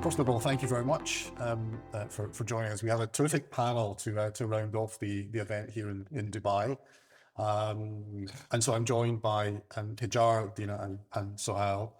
first of all, thank you very much for joining us. We have a terrific panel to round off the event here in Dubai. And so I'm joined by Hejar, Dina, and Sohail.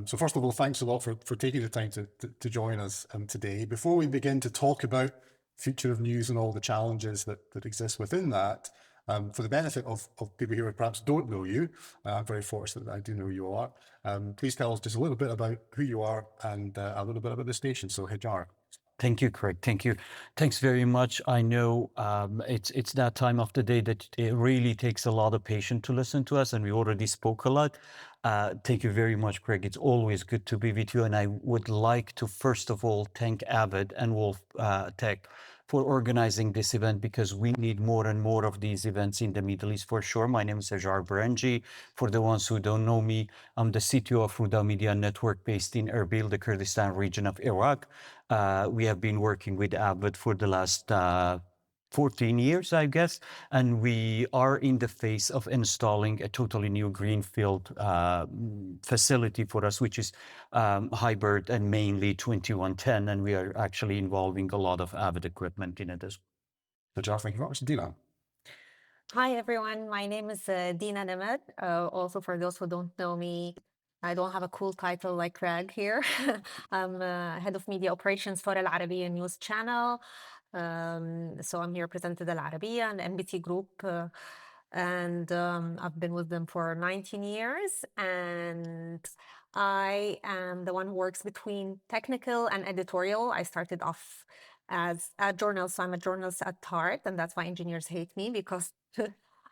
So first of all, thanks a lot for taking the time to join us today. Before we begin to talk about future of news and all the challenges that exist within that, for the benefit of people here who perhaps don't know you, I'm very fortunate that I do know who you are. Please tell us just a little bit about who you are and a little bit about the station. So Hejar. Thank you, Craig. Thank you. Thanks very much. I know it's that time of the day that it really takes a lot of patience to listen to us, and we already spoke a lot. Thank you very much, Craig. It's always good to be with you, and I would like to first of all thank Avid and Wolf Tech for organizing this event, because we need more and more of these events in the Middle East for sure. My name is Hejar Bereni. For the ones who don't know me, I'm the CTO of Rudaw Media Network based in Erbil, the Kurdistan region of Iraq. We have been working with Avid for the last 14 years, I guess, and we are in the phase of installing a totally new greenfield facility for us, which is hybrid and mainly 2110, and we are actually involving a lot of Avid equipment in it as well. Hejar, thank you very much. Dina. Hi, everyone. My name is Dina Nimer. Also, for those who don't know me, I don't have a cool title like Craig here. I'm head of media operations for AlArabiya News channel. So I'm here presenting AlArabiya and MBT Group. And I've been with them for 19 years. And I am the one who works between technical and editorial. I started off as a journalist, so I'm a journalist at heart. And that's why engineers hate me, because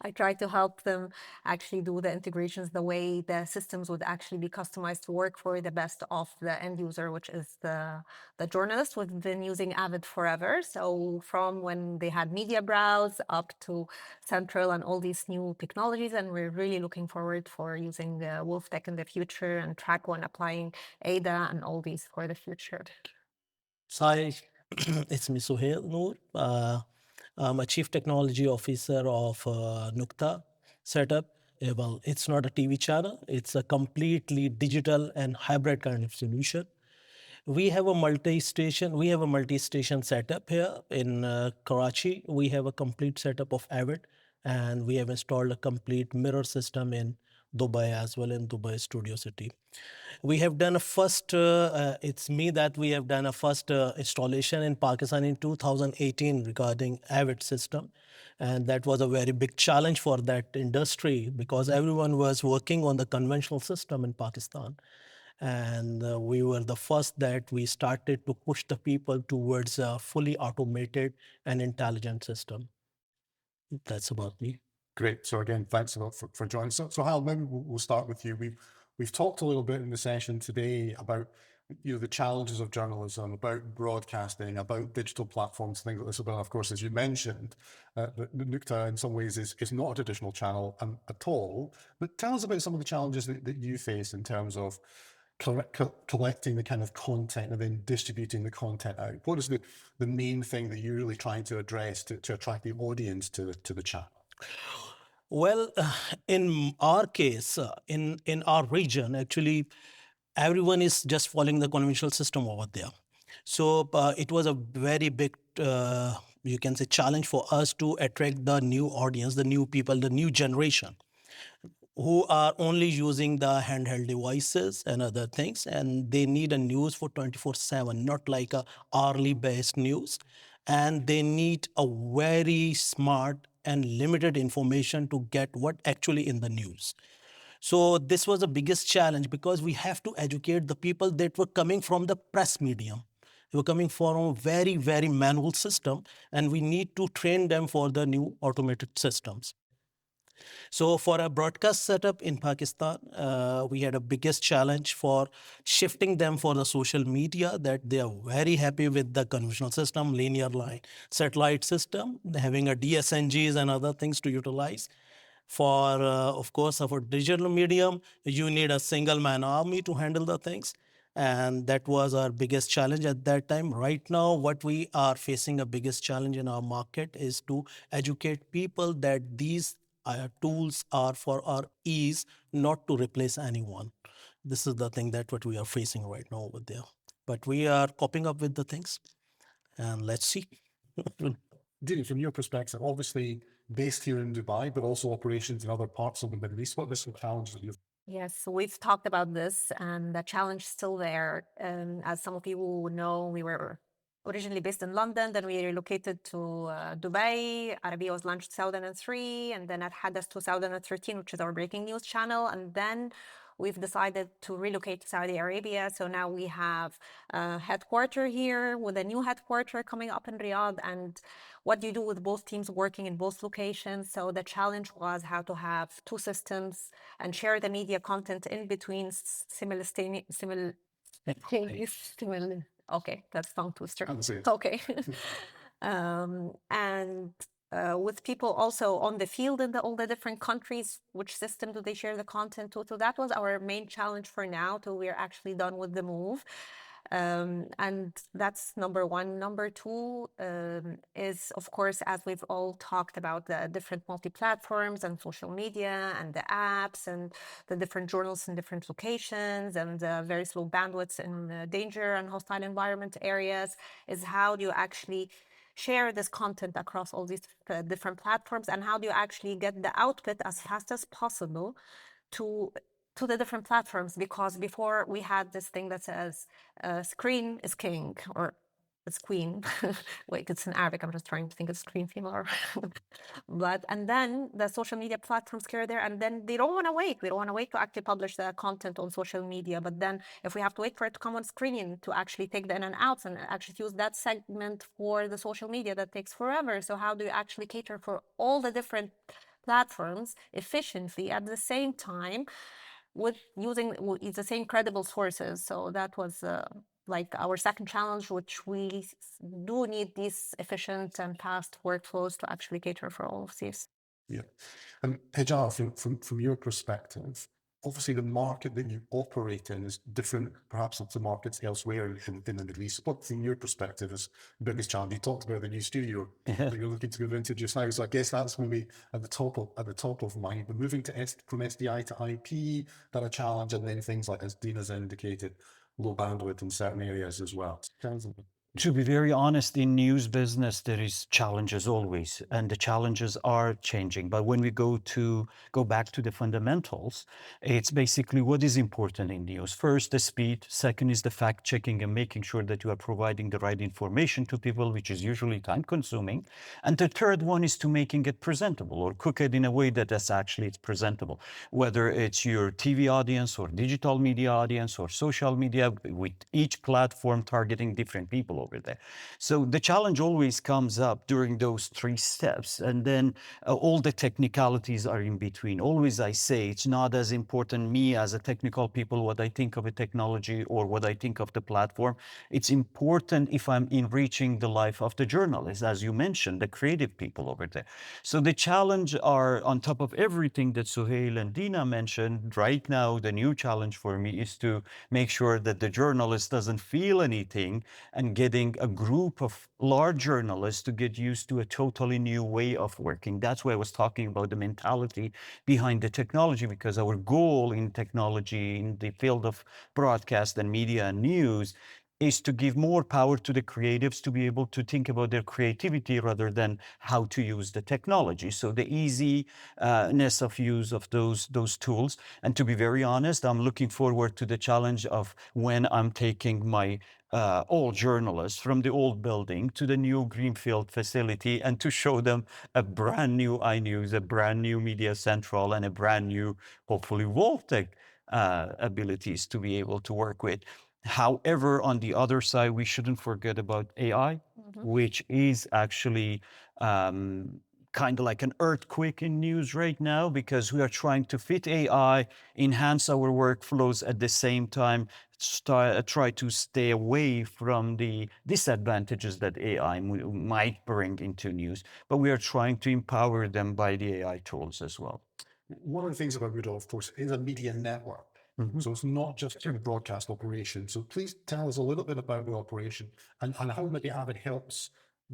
I try to help them actually do the integrations the way the systems would actually be customized to work for the best of the end user, which is the journalist. We've been using Avid forever. So from when they had Media Browse up to Central and all these new technologies. And we're really looking forward for using Wolf Tech in the future and Track One applying ADA and all these for the future. Hi, it's me, Sohail Noor. I'm a chief technology officer of Nukta setup. Well, it's not a TV channel. It's a completely digital and hybrid kind of solution. We have a multi-station setup here in Karachi. We have a complete setup of Avid, and we have installed a complete mirror system in Dubai as well, in Dubai Studio City. We have done a first, we have done a first installation in Pakistan in 2018 regarding Avid system. And that was a very big challenge for that industry, because everyone was working on the conventional system in Pakistan. And we were the first that we started to push the people towards a fully automated and intelligent system. That's about me. Great. So again, thanks a lot for joining. So Hal, maybe we'll start with you. We've talked a little bit in the session today about the challenges of journalism, about broadcasting, about digital platforms, things like this. But of course, as you mentioned, Nukta in some ways is not a traditional channel at all. But tell us about some of the challenges that you face in terms of collecting the kind of content and then distributing the content out. What is the main thing that you're really trying to address to attract the audience to the channel? Well, in our case, in our region, actually, everyone is just following the conventional system over there. So it was a very big, you can say, challenge for us to attract the new audience, the new people, the new generation, who are only using the handheld devices and other things. And they need a news for 24/7, not like a hourly based news. And they need a very smart and limited information to get what actually in the news. So this was the biggest challenge, because we have to educate the people that were coming from the press medium. They were coming from a very, very manual system, and we need to train them for the new automated systems. So for a broadcast setup in Pakistan, we had a biggest challenge for shifting them for the social media, that they are very happy with the conventional system, linear line, satellite system, having a DSNGs and other things to utilize. For, of course, for digital medium, you need a single man army to handle the things. And that was our biggest challenge at that time. Right now, what we are facing a biggest challenge in our market is to educate people that these tools are for our ease, not to replace anyone. This is the thing that what we are facing right now over there. but we are coping up with the things, and let's see. Dina, from your perspective, obviously based here in Dubai, but also operations in other parts of the Middle East, what are some challenges that you've? Yes, we've talked about this, and the challenge is still there. As some of you will know, we were originally based in London, then we relocated to Dubai. AlArabiya was launched 2003, and then at Hadas 2013, which is our breaking news channel, and then we've decided to relocate to Saudi Arabia. So now we have a headquarter here with a new headquarter coming up in Riyadh. And what do you do with both teams working in both locations? So the challenge was how to have two systems and share the media content in between okay, that's tongue twister. Okay. And with people also on the field in all the different countries, which system do they share the content to? So that was our main challenge for now till we're actually done with the move. And that's number one. Number two is, of course, as we've all talked about, the different multi-platforms and social media and the apps and the different journals in different locations and very slow bandwidths in danger and hostile environment areas, is how do you actually share this content across all these different platforms, and how do you actually get the output as fast as possible to the different platforms? Because before we had this thing that says screen is king, or it's queen. Wait, it's in Arabic. I'm just trying to think of screen female. But and then the social media platforms carry there, and then they don't want to wait. We don't want to wait to actually publish the content on social media. But then if we have to wait for it to come on screen to actually take the in and outs and actually use that segment for the social media, that takes forever. So how do you actually cater for all the different platforms efficiently at the same time with using the same credible sources? So that was like our second challenge, which we do need these efficient and fast workflows to actually cater for all of these. Yeah. And Hejar, from your perspective, obviously the market that you operate in is different perhaps to markets elsewhere in the Middle East. What, from your perspective, is the biggest challenge? You talked about the new studio that you're looking to move into just now. So I guess that's maybe at the top of mind. But moving from SDI to IP, that a challenge, and then things like, as Dina's indicated, low bandwidth in certain areas as well. To be very honest, in news business, there is challenges always, and the challenges are changing. But when we go back to the fundamentals, it's basically what is important in news. First, the speed. Second is the fact checking and making sure that you are providing the right information to people, which is usually time consuming. And the third one is to making it presentable or cook it in a way that it's presentable. Whether it's your TV audience or digital media audience or social media, with each platform targeting different people over there. So the challenge always comes up during those three steps, and then all the technicalities are in between. Always I say it's not as important me as a technical people what I think of a technology or what I think of the platform. It's important if I'm enriching the life of the journalists, as you mentioned, the creative people over there. So the challenge are on top of everything that Sohail and Dina mentioned. Right now, the new challenge for me is to make sure that the journalist doesn't feel anything, and getting a group of large journalists to get used to a totally new way of working. That's why I was talking about the mentality behind the technology, because our goal in technology in the field of broadcast and media and news is to give more power to the creatives to be able to think about their creativity rather than how to use the technology. So the easiness of use of those tools. And to be very honest, I'm looking forward to the challenge of when I'm taking my all journalists from the old building to the new Greenfield facility and to show them a brand new iNews, a brand new Media Central, and a brand new, hopefully, Voltec abilities to be able to work with. However, on the other side, we shouldn't forget about AI, which is actually kind of like an earthquake in news right now, because we are trying to fit AI, enhance our workflows at the same time, try to stay away from the disadvantages that AI might bring into news. But we are trying to empower them by the AI tools as well. One of the things about Rudaw, of course, is a media network. So it's not just a broadcast operation. So please tell us a little bit about the operation and how maybe Avid helps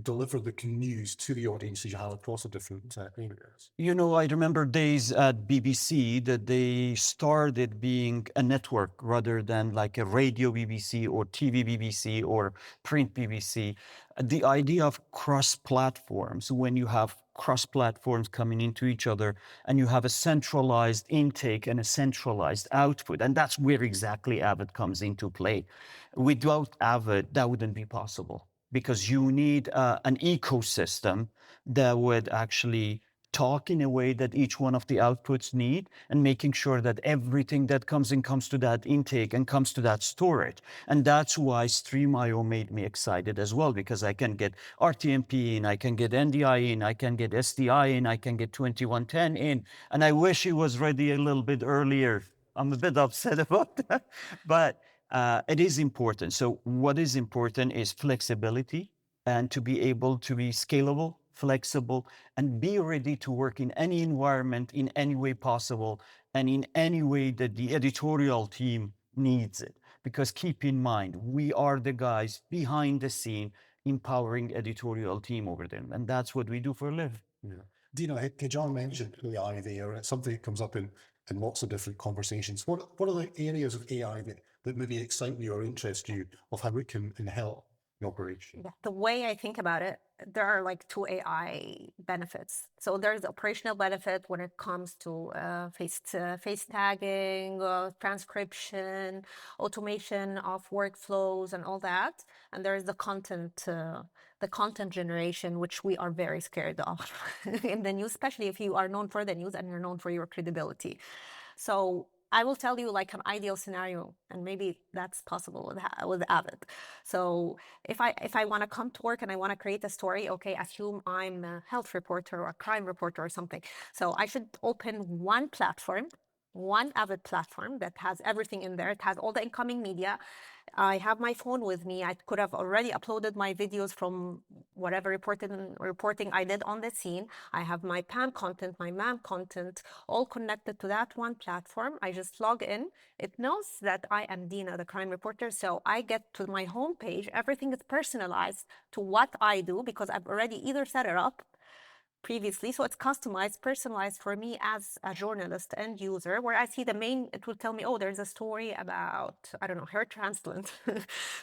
deliver the news to the audiences you have across the different areas? You know, I remember days at BBC that they started being a network rather than like a radio BBC or TV BBC or print BBC. The idea of cross platforms, when you have cross platforms coming into each other and you have a centralized intake and a centralized output, and that's where exactly Avid comes into play. Without Avid, that wouldn't be possible because you need an ecosystem that would actually talk in a way that each one of the outputs need and making sure that everything that comes in comes to that intake and comes to that storage. And that's why Stream.io made me excited as well, because I can get RTMP in, I can get NDI in, I can get SDI in, I can get 2110 in. And I wish it was ready a little bit earlier. I'm a bit upset about that, but it is important. So what is important is flexibility and to be able to be scalable, flexible, and be ready to work in any environment in any way possible and in any way that the editorial team needs it. Because keep in mind, we are the guys behind the scene empowering editorial team over there. And that's what we do for a living. Yeah. Dina, Hejar mentioned AI there. It's something that comes up in lots of different conversations. What are the areas of AI that maybe excite you or interest you of how it can help the operation? Yeah, the way I think about it, there are like two AI benefits. So there's operational benefit when it comes to face tagging, transcription, automation of workflows, and all that. And there's the content generation, which we are very scared of in the news, especially if you are known for the news and you're known for your credibility. So I will tell you like an ideal scenario, and maybe that's possible with Avid. So if I want to come to work and I want to create a story, okay, assume I'm a health reporter or a crime reporter or something. So I should open one platform, one Avid platform that has everything in there. It has all the incoming media. I have my phone with me. I could have already uploaded my videos from whatever reporting I did on the scene. I have my PAM content, my MAM content, all connected to that one platform. I just log in. It knows that I am Dina, the crime reporter. So I get to my homepage. Everything is personalized to what I do because I've already either set it up previously. So it's customized, personalized for me as a journalist and user, where I see the main, it will tell me, oh, there's a story about, I don't know, hair transplant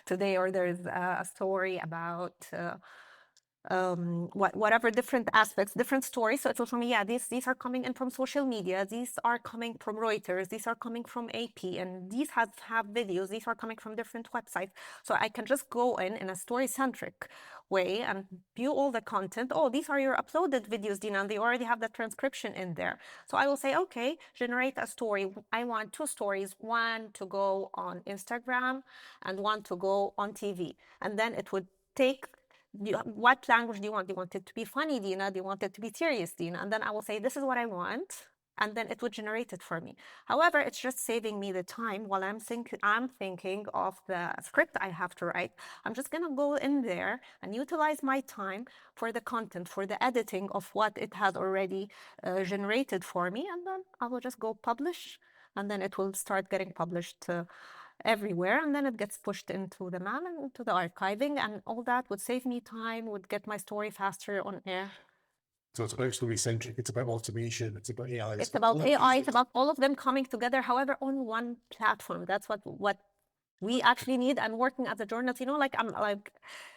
today, or there's a story about whatever different aspects, different stories. So it will tell me, yeah, these are coming in from social media, these are coming from Reuters, these are coming from AP, and these have videos, these are coming from different websites. So I can just go in a story-centric way and view all the content. Oh, these are your uploaded videos, Dina, and they already have the transcription in there. So I will say, okay, generate a story. I want 2 stories, one to go on Instagram and one to go on TV. And then it would take, what language do you want? Do you want it to be funny, Dina? Do you want it to be serious, Dina? And then I will say, this is what I want. And then it would generate it for me. However, it's just saving me the time while I'm thinking of the script I have to write. I'm just gonna go in there and utilize my time for the content, for the editing of what it has already generated for me. And then I will just go publish, and then it will start getting published everywhere, and then it gets pushed into the MAM and into the archiving, and all that would save me time, would get my story faster on air. So it's about story-centric, it's about automation, it's about AI. It's about AI, it's about all of them coming together, however, on one platform. That's what we actually need. And working as a journalist, you know, like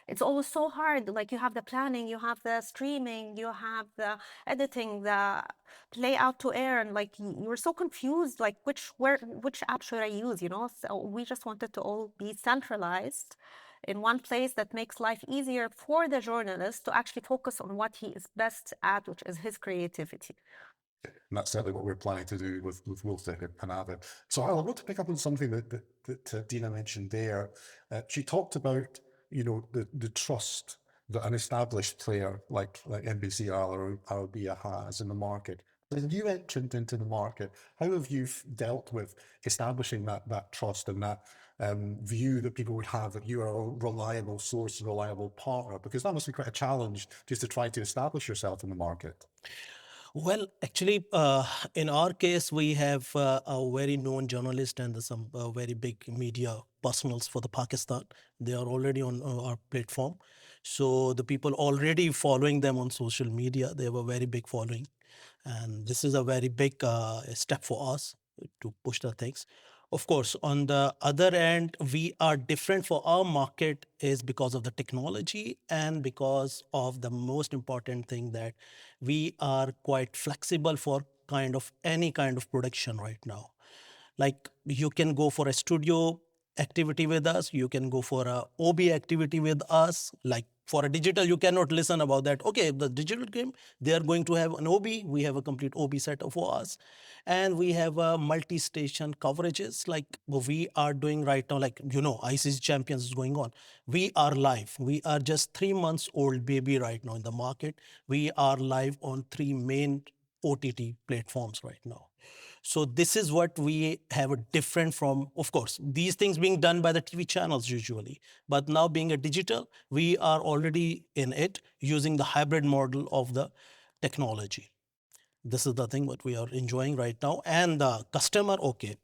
it's always so hard. Like you have the planning, you have the streaming, you have the editing, the play out to air, and like you're so confused, like which app should I use, you know? So we just wanted to all be centralized in one place that makes life easier for the journalist to actually focus on what he is best at, which is his creativity. And that's certainly what we're planning to do with Wolfdeck and Avid. So I want to pick up on something that Dina mentioned there. She talked about, you know, the trust that an established player like NBC or AlArabiya has in the market. As a new entrant into the market, how have you dealt with establishing that trust and that view that people would have that you are a reliable source, a reliable partner? Because that must be quite a challenge just to try to establish yourself in the market. Well, actually, in our case, we have a very known journalist and some very big media personals for the Pakistan. They are already on our platform. So the people already following them on social media, they have a very big following. And this is a very big step for us to push the things. Of course, on the other end, we are different for our market is because of the technology and because of the most important thing that we are quite flexible for kind of any kind of production right now. Like you can go for a studio activity with us, you can go for a OB activity with us. Like for a digital, you cannot listen about that. Okay, the digital game, they are going to have an OB. We have a complete OB setup for us. And we have multi-station coverages like we are doing right now, like, ICC Champions is going on. We are live. We are just 3 months old baby right now in the market. We are live on 3 main OTT platforms right now. So this is what we have a different from, of course, these things being done by the TV channels usually. But now being a digital, we are already in it using the hybrid model of the technology. This is the thing what we are enjoying right now. And the customer, okay.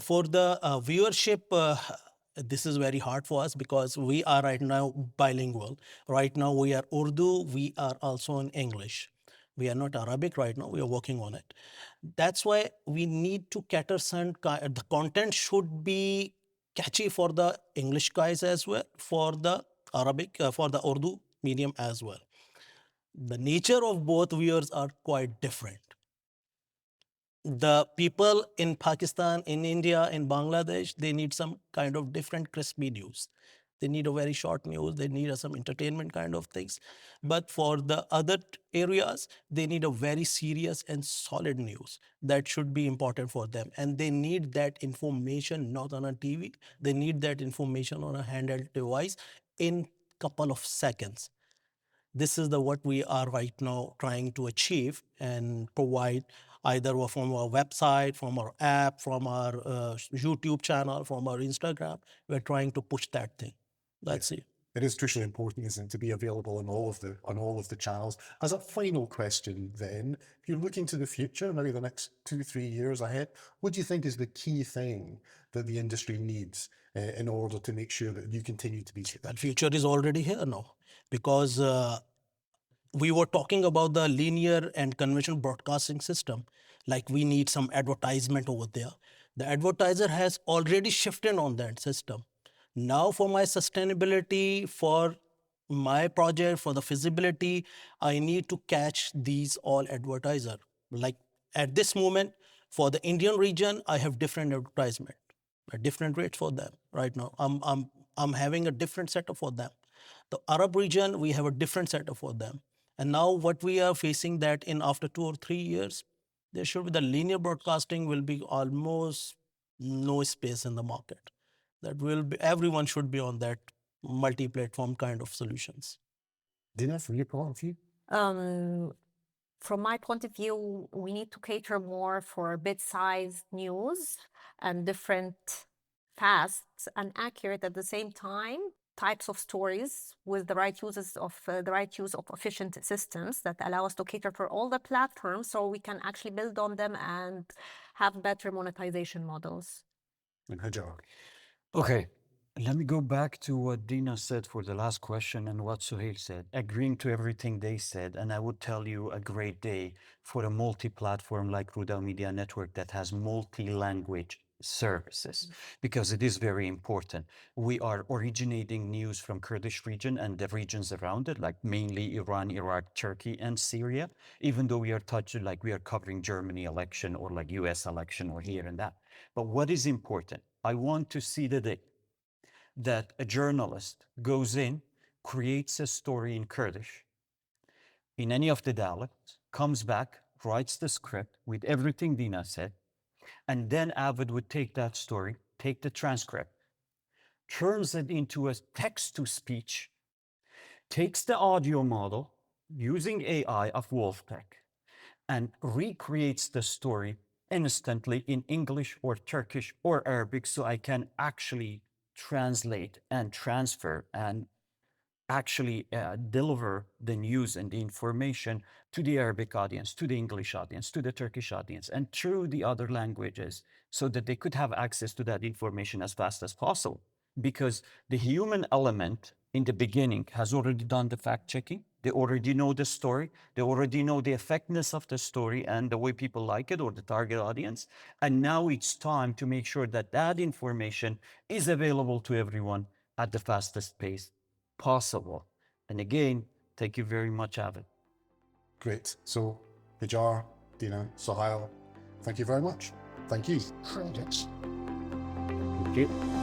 For the viewership, this is very hard for us because we are right now bilingual. Right now we are Urdu, we are also in English. We are not Arabic right now, we are working on it. That's why we need to cater the content should be catchy for the English guys as well, for the Arabic, for the Urdu medium as well. The nature of both viewers are quite different. The people in Pakistan, in India, in Bangladesh, they need some kind of different crispy news. They need a very short news. They need some entertainment kind of things. But for the other areas, they need a very serious and solid news that should be important for them. And they need that information not on a TV. They need that information on a handheld device in couple of seconds. This is what we are right now trying to achieve and provide either from our website, from our app, from our YouTube channel, from our Instagram. We're trying to push that thing. That's it. It is crucially important, isn't it, to be available on all of the channels. As a final question, then, if you're looking to the future, maybe the next 2-3 years ahead, what do you think is the key thing that the industry needs in order to make sure that you continue to be successful? That future is already here now, because we were talking about the linear and conventional broadcasting system. Like we need some advertisement over there. The advertiser has already shifted on that system. Now for my sustainability, for my project, for the feasibility, I need to catch these all advertiser. Like at this moment, for the Indian region, I have different advertisement, a different rate for them right now. I'm having a different setup for them. The Arab region, we have a different setup for them. And now what we are facing that in after 2 or 3 years, there should be the linear broadcasting will be almost no space in the market. That will be, everyone should be on that multi-platform kind of solutions. Dina, from your point of view? From my point of view, we need to cater more for bit-sized news and different, fast and accurate at the same time types of stories with the right use of efficient systems that allow us to cater for all the platforms, so we can actually build on them and have better monetization models. And Hejar. Okay, let me go back to what Dina said for the last question and what Sohail said, agreeing to everything they said. And I would tell you a great day for a multi-platform like Rudaw Media Network that has multi-language services, because it is very important. We are originating news from Kurdish region and the regions around it, like mainly Iran, Iraq, Turkey, and Syria, even though we are touching, like we are covering Germany election or like US election or here and that. But what is important? I want to see the day that a journalist goes in, creates a story in Kurdish, in any of the dialects, comes back, writes the script with everything Dina said, and then Avid would take that story, take the transcript, turns it into a text-to-speech, takes the audio model using AI of Wolftech, and recreates the story instantly in English or Turkish or Arabic, so I can actually translate and transfer and actually deliver the news and the information to the Arabic audience, to the English audience, to the Turkish audience, and through the other languages, so that they could have access to that information as fast as possible. Because the human element in the beginning has already done the fact checking. They already know the story. They already know the effectiveness of the story and the way people like it or the target audience. And now it's time to make sure that that information is available to everyone at the fastest pace possible. And again, thank you very much, Avid. Great. So, Hejar, Dina, Sohail, thank you very much. Thank you. Thank you.